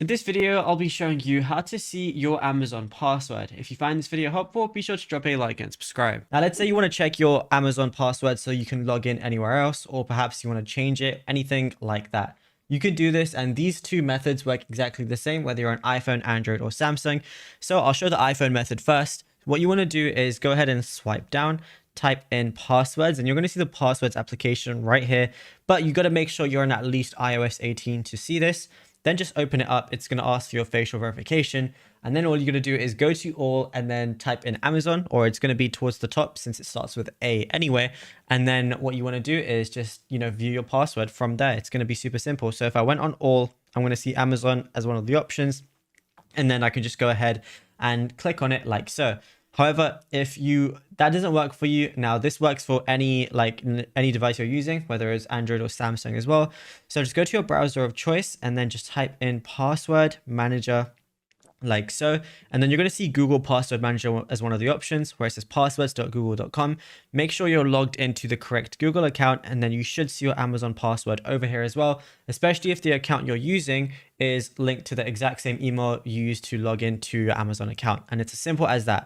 In this video, I'll be showing you how to see your Amazon password. If you find this video helpful, be sure to drop a like and subscribe. Now, let's say you want to check your Amazon password so you can log in anywhere else, or perhaps you want to change it, anything like that. You can do this, and these two methods work exactly the same, whether you're on iPhone, Android, or Samsung. So I'll show the iPhone method first. What you want to do is go ahead and swipe down, type in passwords, and you're going to see the passwords application right here, but you got to make sure you're on at least iOS 18 to see this. Then just open it up. It's going to ask for your facial verification. And then all you're going to do is go to all and then type in Amazon, or it's going to be towards the top since it starts with A anyway. And then what you want to do is just, view your password from there. It's going to be super simple. So if I went on all, I'm going to see Amazon as one of the options. And then I can just go ahead and click on it like so. However, if that doesn't work for you, now this works for any device you're using, whether it's Android or Samsung as well. So just go to your browser of choice and then just type in password manager like so, and then you're going to see Google Password Manager as one of the options where it says passwords.google.com. Make sure you're logged into the correct Google account, and then you should see your Amazon password over here as well, especially if the account you're using is linked to the exact same email you used to log into your Amazon account. And it's as simple as that.